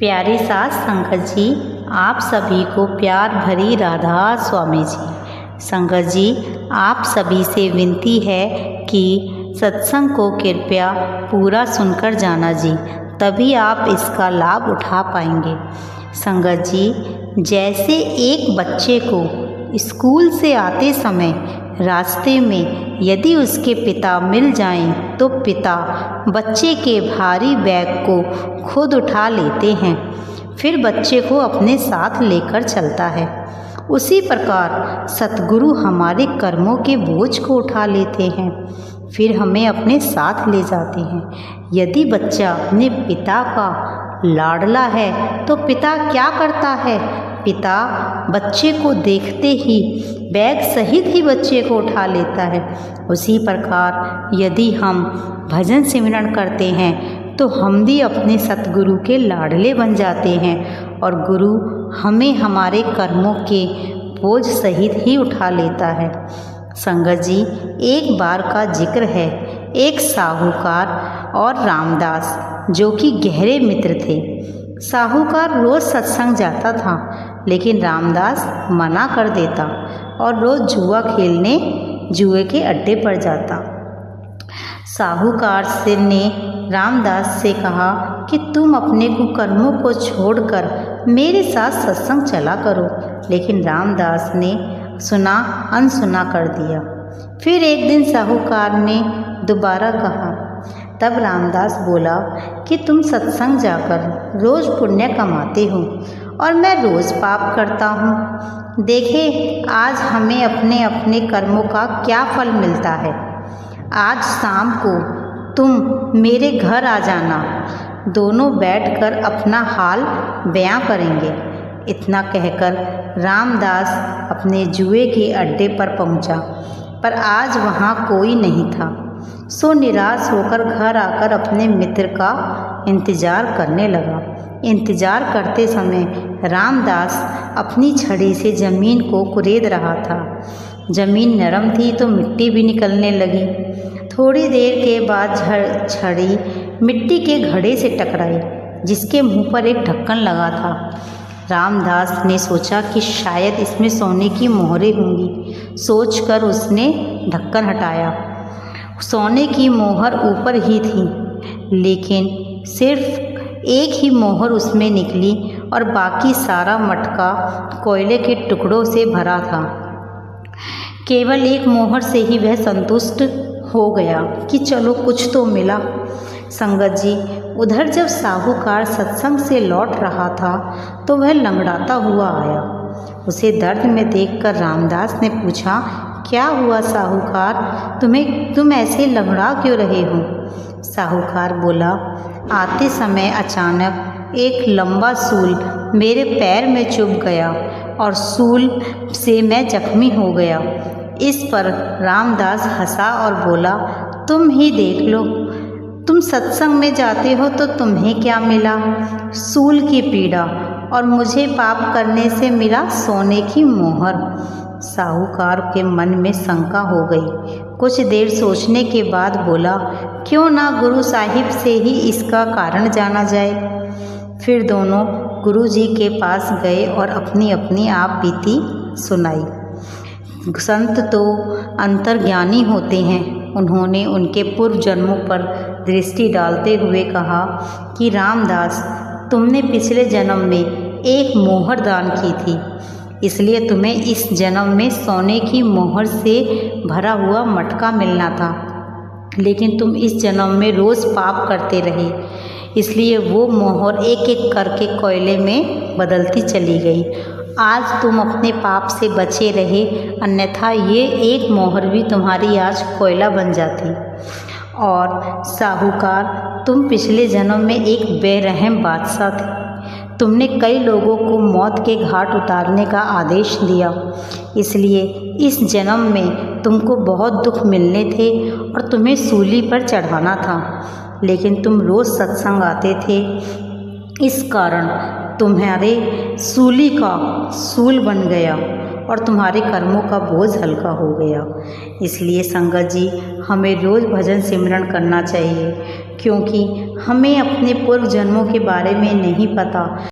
प्यारे साथ संगत जी, आप सभी को प्यार भरी राधा स्वामी जी। संगत जी, आप सभी से विनती है कि सत्संग को कृपया पूरा सुनकर जाना जी, तभी आप इसका लाभ उठा पाएंगे। संगत जी, जैसे एक बच्चे को स्कूल से आते समय रास्ते में यदि उसके पिता मिल जाएं, तो पिता बच्चे के भारी बैग को खुद उठा लेते हैं, फिर बच्चे को अपने साथ लेकर चलता है। उसी प्रकार सतगुरु हमारे कर्मों के बोझ को उठा लेते हैं, फिर हमें अपने साथ ले जाते हैं। यदि बच्चा अपने पिता का लाडला है तो पिता क्या करता है? पिता बच्चे को देखते ही बैग सहित ही बच्चे को उठा लेता है। उसी प्रकार यदि हम भजन सिमरन करते हैं तो हम भी अपने सतगुरु के लाडले बन जाते हैं और गुरु हमें हमारे कर्मों के बोझ सहित ही उठा लेता है। संगत जी, एक बार का जिक्र है, एक साहूकार और रामदास जो कि गहरे मित्र थे। साहूकार रोज सत्संग जाता था, लेकिन रामदास मना कर देता और रोज जुआ खेलने जुए के अड्डे पर जाता। साहूकार से ने रामदास से कहा कि तुम अपने कुकर्मों को छोड़कर मेरे साथ सत्संग चला करो, लेकिन रामदास ने सुना अनसुना कर दिया। फिर एक दिन साहूकार ने दोबारा कहा, तब रामदास बोला कि तुम सत्संग जाकर रोज पुण्य कमाते हो और मैं रोज पाप करता हूँ। देखे आज हमें अपने अपने कर्मों का क्या फल मिलता है। आज शाम को तुम मेरे घर आ जाना, दोनों बैठकर अपना हाल बयां करेंगे। इतना कहकर रामदास अपने जुए के अड्डे पर पहुंचा, पर आज वहां कोई नहीं था। सो निराश होकर घर आकर अपने मित्र का इंतजार करने लगा। इंतजार करते समय रामदास अपनी छड़ी से जमीन को कुरेद रहा था। जमीन नरम थी तो मिट्टी भी निकलने लगी। थोड़ी देर के बाद छड़ी मिट्टी के घड़े से टकराई, जिसके मुंह पर एक ढक्कन लगा था। रामदास ने सोचा कि शायद इसमें सोने की मोहरें होंगी। सोचकर उसने ढक्कन हटाया। सोने की मोहर ऊपर ही थी, लेकिन सिर्फ एक ही मोहर उसमें निकली और बाकी सारा मटका कोयले के टुकड़ों से भरा था। केवल एक मोहर से ही वह संतुष्ट हो गया कि चलो कुछ तो मिला। संगत जी, उधर जब साहूकार सत्संग से लौट रहा था तो वह लंगड़ाता हुआ आया। उसे दर्द में देखकर रामदास ने पूछा, क्या हुआ साहूकार, तुम ऐसे लंगड़ा क्यों रहे हो? साहूकार बोला, आते समय अचानक एक लंबा सूल मेरे पैर में चुभ गया और सूल से मैं जख्मी हो गया। इस पर रामदास हंसा और बोला, तुम ही देख लो, तुम सत्संग में जाते हो तो तुम्हें क्या मिला? सूल की पीड़ा, और मुझे पाप करने से मिला सोने की मोहर। साहूकार के मन में शंका हो गई। कुछ देर सोचने के बाद बोला, क्यों ना गुरु साहिब से ही इसका कारण जाना जाए। फिर दोनों गुरु जी के पास गए और अपनी अपनी आप बीती सुनाई। संत तो अंतर्ज्ञानी होते हैं। उन्होंने उनके पूर्व जन्मों पर दृष्टि डालते हुए कहा कि रामदास, तुमने पिछले जन्म में एक मोहर दान की थी, इसलिए तुम्हें इस जन्म में सोने की मोहर से भरा हुआ मटका मिलना था, लेकिन तुम इस जन्म में रोज़ पाप करते रहे, इसलिए वो मोहर एक एक करके कोयले में बदलती चली गई। आज तुम अपने पाप से बचे रहे, अन्यथा ये एक मोहर भी तुम्हारी आज कोयला बन जाती। और साहूकार, तुम पिछले जन्म में एक बेरहम बादशाह थे। तुमने कई लोगों को मौत के घाट उतारने का आदेश दिया, इसलिए इस जन्म में तुमको बहुत दुख मिलने थे और तुम्हें सूली पर चढ़ाना था, लेकिन तुम रोज़ सत्संग आते थे, इस कारण तुम्हारे सूली का सूल बन गया और तुम्हारे कर्मों का बोझ हल्का हो गया। इसलिए संगत जी, हमें रोज़ भजन सिमरन करना चाहिए, क्योंकि हमें अपने पूर्व जन्मों के बारे में नहीं पता।